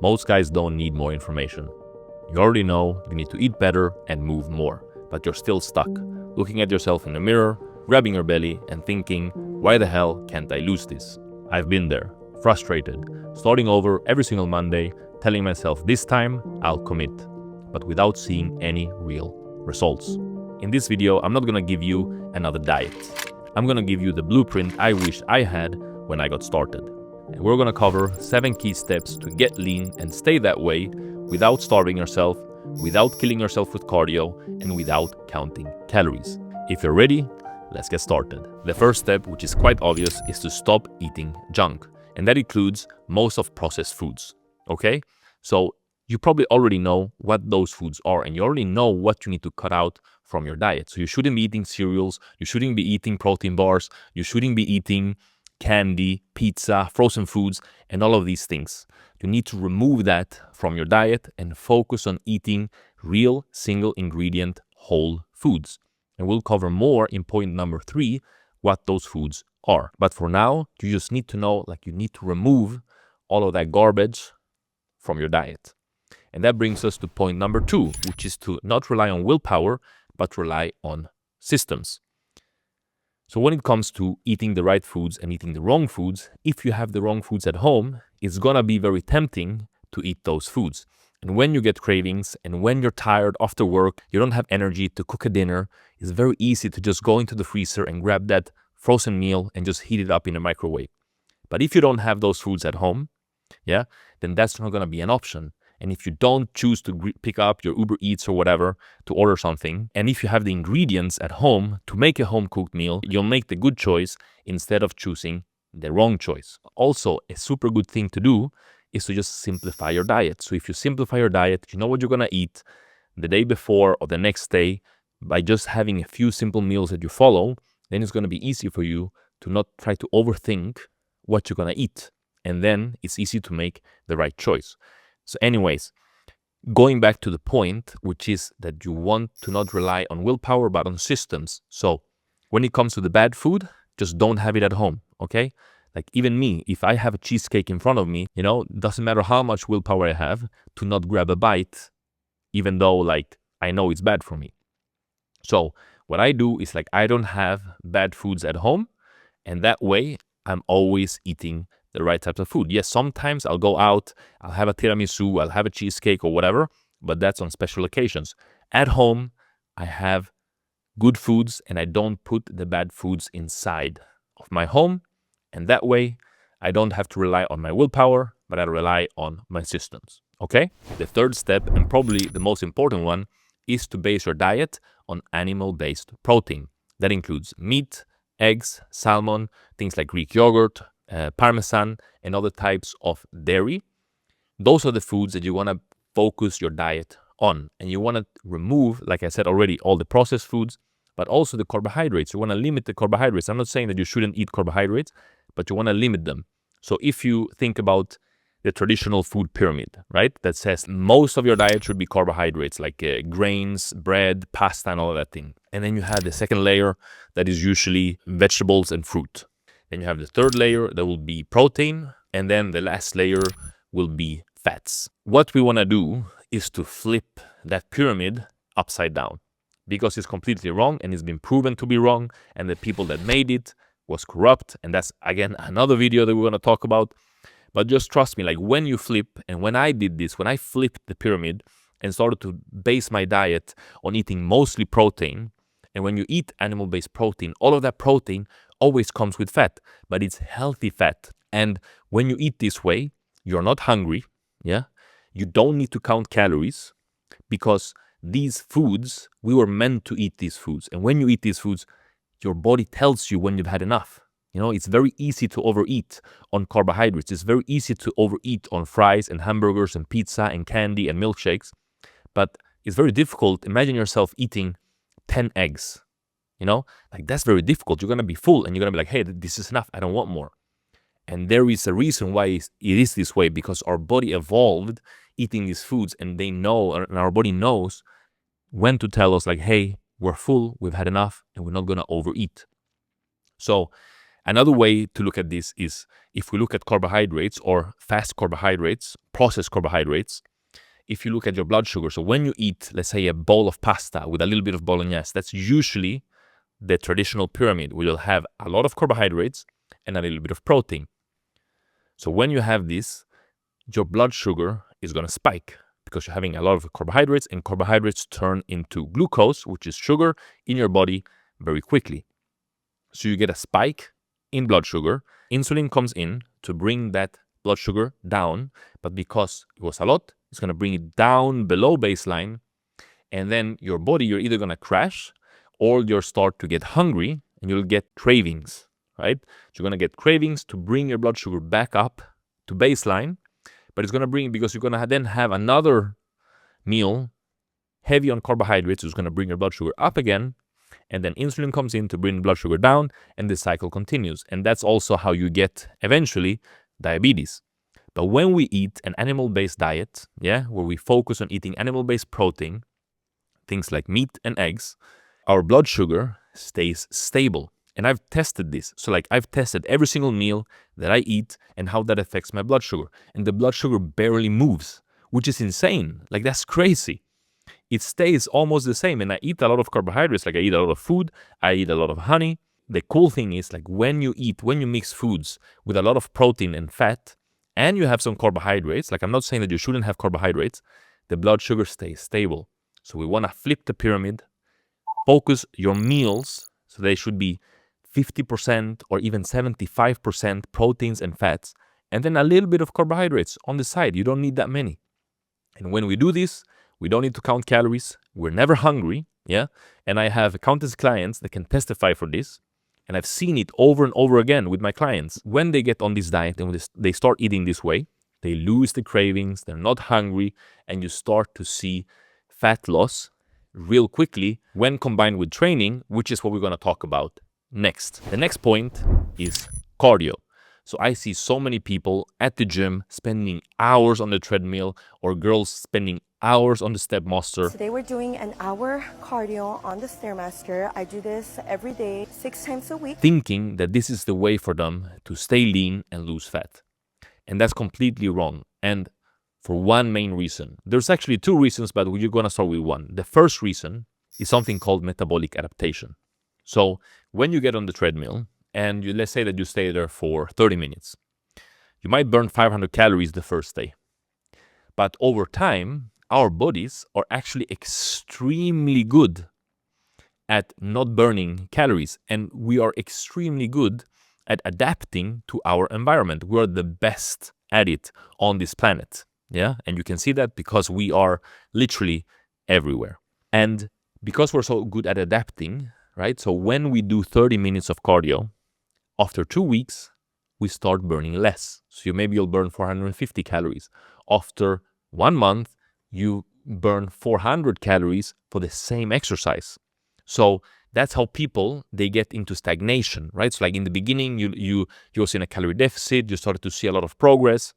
Most guys don't need more information. You already know you need to eat better and move more, but you're still stuck, looking at yourself in the mirror, grabbing your belly and thinking, why the hell can't I lose this? I've been there, frustrated, starting over every single Monday, telling myself this time I'll commit, but without seeing any real results. In this video, I'm not gonna give you another diet. I'm gonna give you the blueprint I wish I had when I got started. And we're gonna cover 7 key steps to get lean and stay that way without starving yourself, without killing yourself with cardio, and without counting calories. If you're ready, let's get started. The first step, which is quite obvious, is to stop eating junk. And that includes most of processed foods, okay? So you probably already know what those foods are, and you already know what you need to cut out from your diet. So you shouldn't be eating cereals, you shouldn't be eating protein bars, you shouldn't be eating candy, pizza, frozen foods, and all of these things. You need to remove that from your diet and focus on eating real single ingredient whole foods. And we'll cover more in point number 3, what those foods are. But for now, you just need to know, you need to remove all of that garbage from your diet. And that brings us to point number 2, which is to not rely on willpower, but rely on systems. So when it comes to eating the right foods and eating the wrong foods, if you have the wrong foods at home, it's gonna be very tempting to eat those foods. And when you get cravings and when you're tired after work, you don't have energy to cook a dinner, it's very easy to just go into the freezer and grab that frozen meal and just heat it up in a microwave. But if you don't have those foods at home, then that's not gonna be an option. And if you don't choose to pick up your Uber Eats or whatever to order something, and if you have the ingredients at home to make a home-cooked meal, you'll make the good choice instead of choosing the wrong choice. Also, a super good thing to do is to just simplify your diet. So if you simplify your diet, you know what you're gonna eat the day before or the next day, by just having a few simple meals that you follow, then it's gonna be easy for you to not try to overthink what you're gonna eat. And then it's easy to make the right choice. So anyways, going back to the point, which is that you want to not rely on willpower, but on systems. So when it comes to the bad food, just don't have it at home, okay? Like even me, if I have a cheesecake in front of me, doesn't matter how much willpower I have to not grab a bite, even though I know it's bad for me. So what I do is I don't have bad foods at home, and that way I'm always eating the right types of food. Yes, sometimes I'll go out, I'll have a tiramisu, I'll have a cheesecake or whatever, but that's on special occasions. At home, I have good foods and I don't put the bad foods inside of my home. And that way, I don't have to rely on my willpower, but I rely on my systems, okay? The third step, and probably the most important one, is to base your diet on animal-based protein. That includes meat, eggs, salmon, things like Greek yogurt, Parmesan, and other types of dairy. Those are the foods that you want to focus your diet on. And you want to remove, like I said already, all the processed foods, but also the carbohydrates. You want to limit the carbohydrates. I'm not saying that you shouldn't eat carbohydrates, but you want to limit them. So if you think about the traditional food pyramid, right, that says most of your diet should be carbohydrates, like grains, bread, pasta, and all of that thing. And then you have the second layer that is usually vegetables and fruit. Then you have the third layer that will be protein, and then the last layer will be fats. What we want to do is to flip that pyramid upside down, because it's completely wrong and it's been proven to be wrong, and the people that made it was corrupt, and that's again another video that we're going to talk about. But just trust me, when you flip, and when I did this, when I flipped the pyramid and started to base my diet on eating mostly protein, and when you eat animal-based protein, all of that protein always comes with fat, but it's healthy fat. And when you eat this way, you're not hungry, You don't need to count calories, because these foods, we were meant to eat these foods. And when you eat these foods, your body tells you when you've had enough. It's very easy to overeat on carbohydrates. It's very easy to overeat on fries and hamburgers and pizza and candy and milkshakes. But it's very difficult. Imagine yourself eating 10 eggs. That's very difficult. You're going to be full and you're going to be like, hey, this is enough. I don't want more. And there is a reason why it is this way, because our body evolved eating these foods, and they know, and our body knows when to tell us hey, we're full, we've had enough, and we're not going to overeat. So another way to look at this is, if we look at carbohydrates or fast carbohydrates, processed carbohydrates, if you look at your blood sugar, so when you eat, let's say, a bowl of pasta with a little bit of bolognese, that's usually the traditional pyramid. We will have a lot of carbohydrates and a little bit of protein. So when you have this, your blood sugar is going to spike because you're having a lot of carbohydrates, and carbohydrates turn into glucose, which is sugar, in your body very quickly. So you get a spike in blood sugar. Insulin comes in to bring that blood sugar down, but because it was a lot, it's going to bring it down below baseline, and then your body, you're either going to crash or you'll start to get hungry and you'll get cravings, right? So you're going to get cravings to bring your blood sugar back up to baseline, but it's going to bring, because you're going to then have another meal heavy on carbohydrates, it's going to bring your blood sugar up again, and then insulin comes in to bring blood sugar down, and the cycle continues. And that's also how you get eventually diabetes. But when we eat an animal-based diet, where we focus on eating animal-based protein, things like meat and eggs, our blood sugar stays stable. And I've tested this. So I've tested every single meal that I eat and how that affects my blood sugar. And the blood sugar barely moves, which is insane. That's crazy. It stays almost the same. And I eat a lot of carbohydrates, I eat a lot of food, I eat a lot of honey. The cool thing is, when you mix foods with a lot of protein and fat, and you have some carbohydrates, I'm not saying that you shouldn't have carbohydrates, the blood sugar stays stable. So we want to flip the pyramid, focus your meals, so they should be 50% or even 75% proteins and fats, and then a little bit of carbohydrates on the side. You don't need that many. And when we do this, we don't need to count calories. We're never hungry, And I have countless clients that can testify for this. And I've seen it over and over again with my clients. When they get on this diet and when they start eating this way, they lose the cravings, they're not hungry, and you start to see fat loss real quickly when combined with training, which is what we're going to talk about next. The next point is cardio. So I see so many people at the gym spending hours on the treadmill, or girls spending hours on the Stepmaster. Today we're doing an hour cardio on the Stairmaster. I do this every day, 6 times a week. Thinking that this is the way for them to stay lean and lose fat. And that's completely wrong. And for one main reason. There's actually two reasons, but we're going to start with one. The first reason is something called metabolic adaptation. So when you get on the treadmill and let's say that you stay there for 30 minutes, you might burn 500 calories the first day. But over time, our bodies are actually extremely good at not burning calories, and we are extremely good at adapting to our environment. We are the best at it on this planet. And you can see that because we are literally everywhere. And because we're so good at adapting, right? So when we do 30 minutes of cardio, after 2 weeks, we start burning less. So maybe you'll burn 450 calories. After 1 month, you burn 400 calories for the same exercise. So that's how people, they get into stagnation, right? So in the beginning, you was in a calorie deficit, you started to see a lot of progress.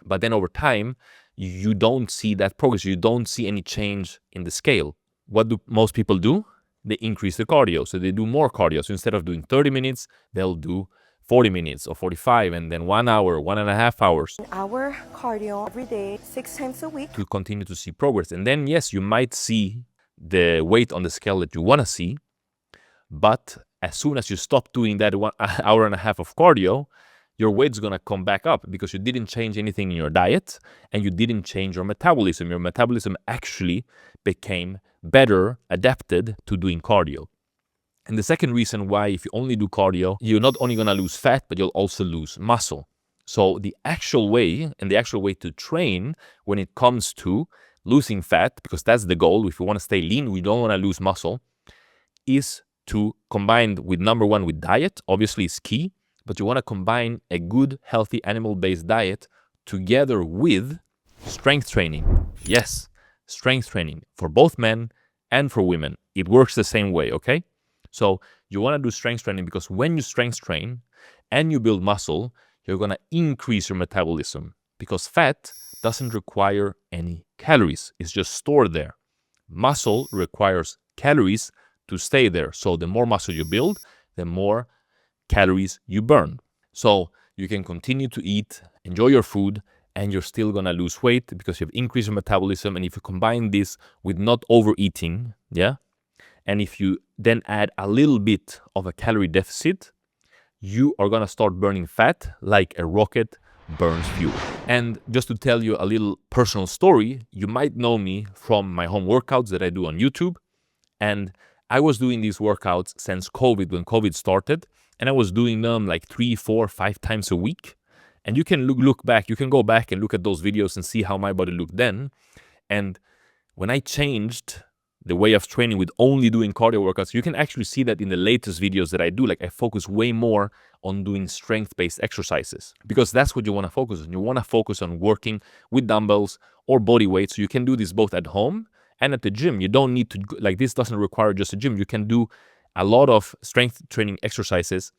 But then over time, you don't see that progress. You don't see any change in the scale. What do most people do? They increase the cardio. So they do more cardio. So instead of doing 30 minutes, they'll do 40 minutes or 45, and then 1 hour, 1.5 hours. An hour cardio every day, 6 times a week. To continue to see progress. And then, yes, you might see the weight on the scale that you want to see. But as soon as you stop doing that 1 hour and a half of cardio, your weight's going to come back up because you didn't change anything in your diet and you didn't change your metabolism. Your metabolism actually became better adapted to doing cardio. And the second reason why, if you only do cardio, you're not only going to lose fat, but you'll also lose muscle. So the actual way to train when it comes to losing fat, because that's the goal, if you want to stay lean, we don't want to lose muscle, is to combine with, number one, with diet, obviously is key, but you want to combine a good, healthy, animal-based diet together with strength training. Yes, strength training for both men and for women. It works the same way, okay? So you want to do strength training because when you strength train and you build muscle, you're going to increase your metabolism because fat doesn't require any calories. It's just stored there. Muscle requires calories to stay there. So the more muscle you build, the more calories you burn. So you can continue to eat, enjoy your food, and you're still gonna lose weight because you've increased your metabolism. And if you combine this with not overeating, yeah, and if you then add a little bit of a calorie deficit, you are gonna start burning fat like a rocket burns fuel. And just to tell you a little personal story, you might know me from my home workouts that I do on YouTube. And I was doing these workouts since COVID, when COVID started, and I was doing them like 3, 4, 5 times a week. And you can look back, you can go back and look at those videos and see how my body looked then. And when I changed the way of training with only doing cardio workouts, you can actually see that in the latest videos that I do. Like, I focus way more on doing strength-based exercises, because that's what you want to focus on. You want to focus on working with dumbbells or body weight. So you can do this both at home and at the gym. You don't need to, like, this doesn't require just a gym. You can do a lot of strength training exercises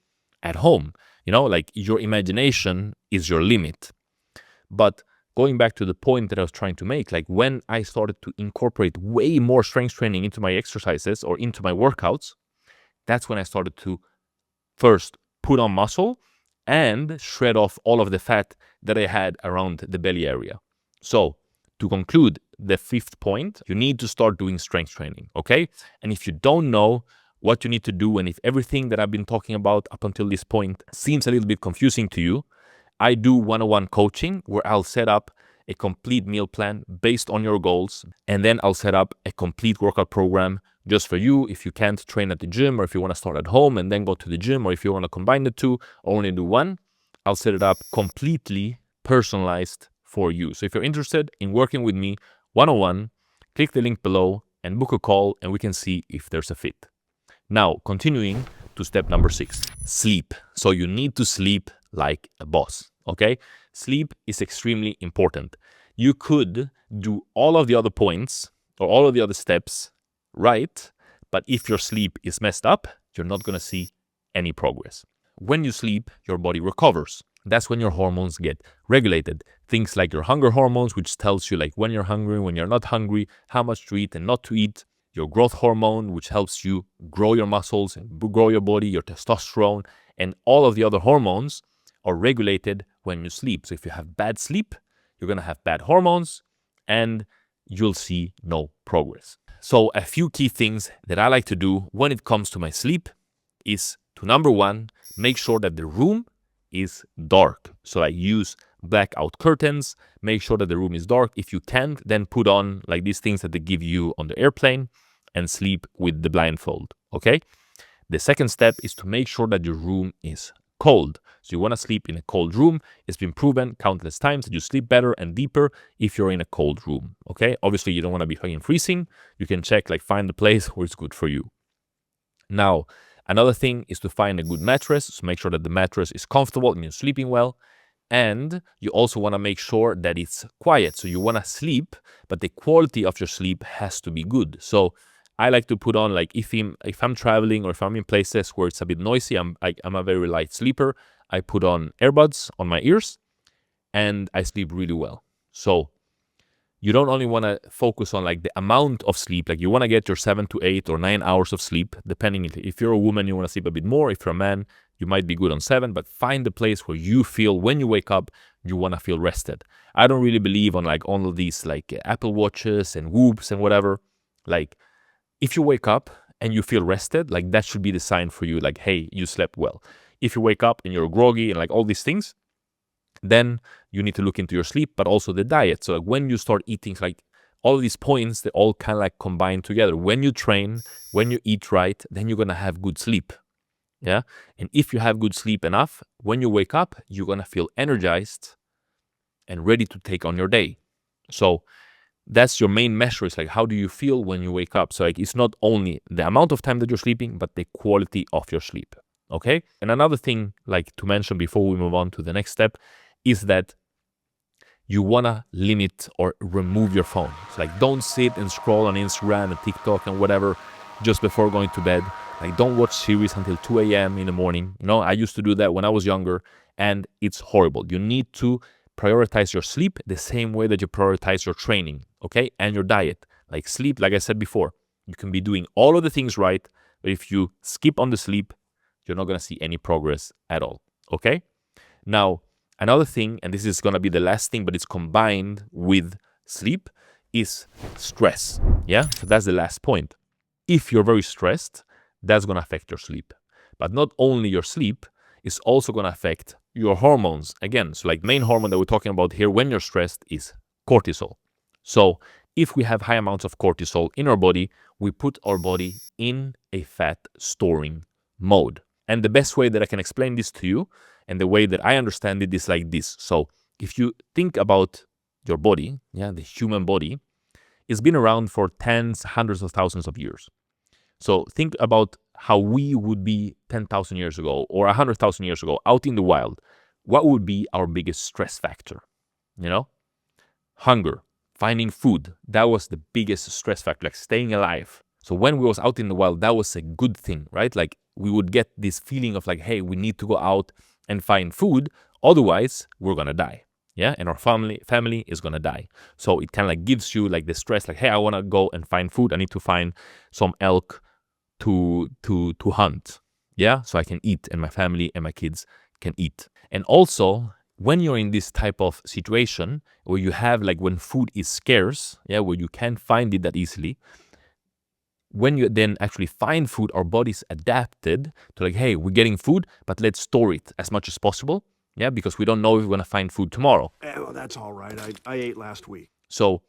at home. You know, like, your imagination is your limit. But going back to the point that I was trying to make, like, when I started to incorporate way more strength training into my exercises or into my workouts, that's when I started to first put on muscle and shred off all of the fat that I had around the belly area. So to conclude the 5th point, you need to start doing strength training, okay? And if you don't know what you need to do, and if everything that I've been talking about up until this point seems a little bit confusing to you, I do one-on-one coaching where I'll set up a complete meal plan based on your goals, and then I'll set up a complete workout program just for you. If you can't train at the gym, or if you want to start at home and then go to the gym, or if you want to combine the two or only do one, I'll set it up completely personalized for you. So if you're interested in working with me one-on-one, click the link below and book a call, and we can see if there's a fit. Now, continuing to step number 6, sleep. So you need to sleep like a boss, okay? Sleep is extremely important. You could do all of the other points or all of the other steps right, but if your sleep is messed up, you're not gonna see any progress. When you sleep, your body recovers. That's when your hormones get regulated. Things like your hunger hormones, which tells you like when you're hungry, when you're not hungry, how much to eat and not to eat. Your growth hormone, which helps you grow your muscles and grow your body, your testosterone, and all of the other hormones are regulated when you sleep. So if you have bad sleep, you're going to have bad hormones and you'll see no progress. So a few key things that I like to do when it comes to my sleep is to, number 1, make sure that the room is dark. So I use blackout curtains, make sure that the room is dark. If you can't, then put on like these things that they give you on the airplane and sleep with the blindfold, okay? The second step is to make sure that your room is cold. So you want to sleep in a cold room. It's been proven countless times that you sleep better and deeper if you're in a cold room, okay? Obviously, you don't want to be fucking freezing. You can check, like, find the place where it's good for you. Now, another thing is to find a good mattress. So make sure that the mattress is comfortable and you're sleeping well. And you also want to make sure that it's quiet. So you want to sleep, but the quality of your sleep has to be good. So I like to put on, like, if I'm traveling or if I'm in places where it's a bit noisy, I'm a very light sleeper. I put on earbuds on my ears and I sleep really well. So you don't only want to focus on like the amount of sleep, like you want to get your 7 to 8 or 9 hours of sleep, depending. If you're a woman, you want to sleep a bit more. If you're a man, you might be good on 7, but find the place where you feel when you wake up, you want to feel rested. I don't really believe on like all of these like Apple Watches and Whoops and whatever. Like, if you wake up and you feel rested, like that should be the sign for you, like, hey, you slept well. If you wake up and you're groggy and like all these things, then you need to look into your sleep, but also the diet. So like when you start eating, like all of these points, they all kind of like combine together. When you train, when you eat right, then you're going to have good sleep. Yeah. And if you have good sleep enough, when you wake up, you're going to feel energized and ready to take on your day. So that's your main measure. Is like, how do you feel when you wake up? So like, it's not only the amount of time that you're sleeping, but the quality of your sleep. Okay. And another thing like to mention before we move on to the next step is that you want to limit or remove your phone. So like, don't sit and scroll on Instagram and TikTok and whatever just before going to bed. Like, don't watch series until 2 a.m. in the morning. You know, I used to do that when I was younger and it's horrible. You need to prioritize your sleep the same way that you prioritize your training, okay? And your diet. Like sleep, like I said before, you can be doing all of the things right, but if you skip on the sleep, you're not going to see any progress at all, okay? Now, Another thing, and this is going to be the last thing, but it's combined with sleep, is stress. Yeah, so that's the last point. If you're very stressed, that's going to affect your sleep. But not only your sleep, it's also going to affect your hormones. Again, so like main hormone that we're talking about here when you're stressed is cortisol. So if we have high amounts of cortisol in our body, we put our body in a fat storing mode. And the best way that I can explain this to you, and the way that I understand it, is like this. So if you think about your body, yeah, the human body, it's been around for tens, hundreds of thousands of years. So think about how we would be 10,000 years ago or 100,000 years ago out in the wild. What would be our biggest stress factor? You know, hunger, finding food. That was the biggest stress factor, like staying alive. So when we was out in the wild, that was a good thing, right? Like we would get this feeling of like, hey, we need to go out and find food. Otherwise, we're going to die. Yeah, and our family is gonna die. So it kind of like gives you like the stress, like, hey, I want to go and find food. I need to find some elk to hunt. Yeah, so I can eat, and my family and my kids can eat. And also, when you're in this type of situation where you have like when food is scarce, yeah, where you can't find it that easily, when you then actually find food, our body's adapted to like, hey, we're getting food, but let's store it as much as possible. Yeah, because we don't know if we're going to find food tomorrow. Well, that's all right. I ate last week. So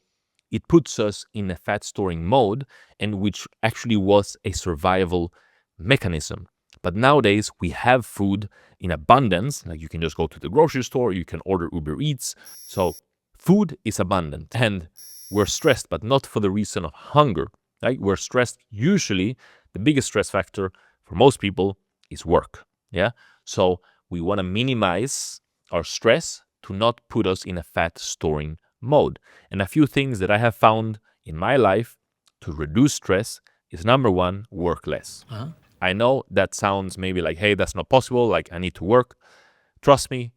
it puts us in a fat storing mode, and which actually was a survival mechanism. But nowadays we have food in abundance. Like you can just go to the grocery store, you can order Uber Eats. So food is abundant, and we're stressed, but not for the reason of hunger. Right? We're stressed. Usually the biggest stress factor for most people is work. Yeah. So we want to minimize our stress to not put us in a fat storing mode. And a few things that I have found in my life to reduce stress is, number one, work less. I know that sounds maybe like, hey, that's not possible. Like I need to work. Trust me,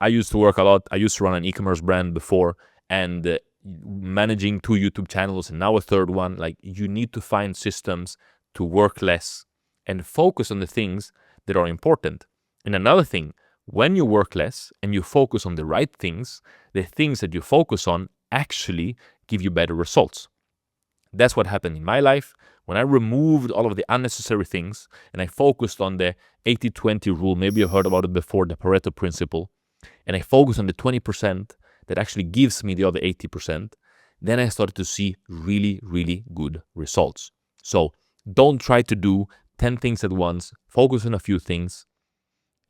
I used to work a lot. I used to run an e-commerce brand before, and managing 2 YouTube channels and now a third one. Like you need to find systems to work less and focus on the things that are important. And another thing, when you work less and you focus on the right things, the things that you focus on actually give you better results. That's what happened in my life. When I removed all of the unnecessary things and I focused on the 80-20 rule, maybe you've heard about it before, the Pareto principle, and I focused on the 20% that actually gives me the other 80%, then I started to see really, really good results. So don't try to do 10 things at once. Focus on a few things.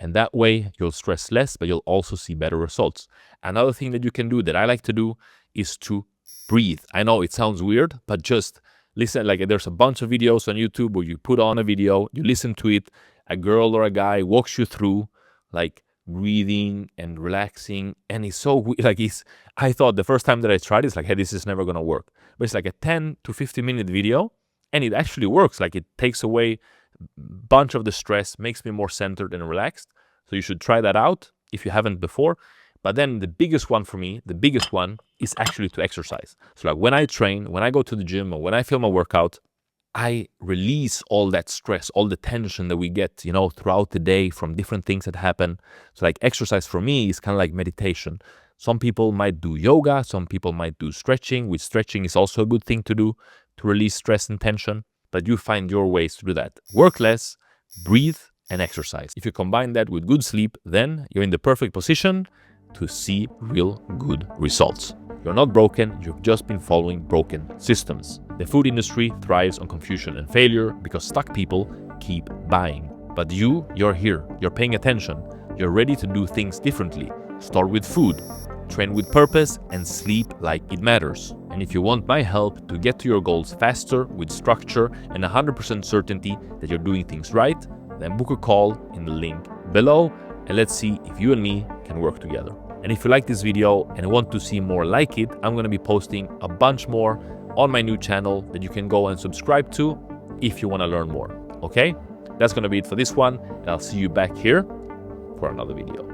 And that way you'll stress less, but you'll also see better results. Another thing that you can do that I like to do is to breathe. I know it sounds weird, but just listen. Like there's a bunch of videos on YouTube where you put on a video, you listen to it, a girl or a guy walks you through like breathing and relaxing. And it's so like I thought the first time that I tried it's like, hey, this is never gonna work. But it's like a 10 to 15 minute video, and it actually works. Like it takes away bunch of the stress, makes me more centered and relaxed. So you should try that out if you haven't before. But then the biggest one for me, the biggest one is actually to exercise. So like when I train, when I go to the gym, or when I film a workout, I release all that stress, all the tension that we get, throughout the day from different things that happen. So like exercise for me is kind of like meditation. Some people might do yoga, some people might do stretching, which stretching is also a good thing to do to release stress and tension. But you find your ways to do that. Work less, breathe, and exercise. If you combine that with good sleep, then you're in the perfect position to see real good results. You're not broken, you've just been following broken systems. The food industry thrives on confusion and failure because stuck people keep buying. But you're here, you're paying attention, you're ready to do things differently. Start with food, train with purpose, and sleep like it matters. And if you want my help to get to your goals faster, with structure and 100% certainty that you're doing things right, then book a call in the link below, and let's see if you and me can work together. And if you like this video and want to see more like it, I'm going to be posting a bunch more on my new channel that you can go and subscribe to if you want to learn more. Okay? That's going to be it for this one, and I'll see you back here for another video.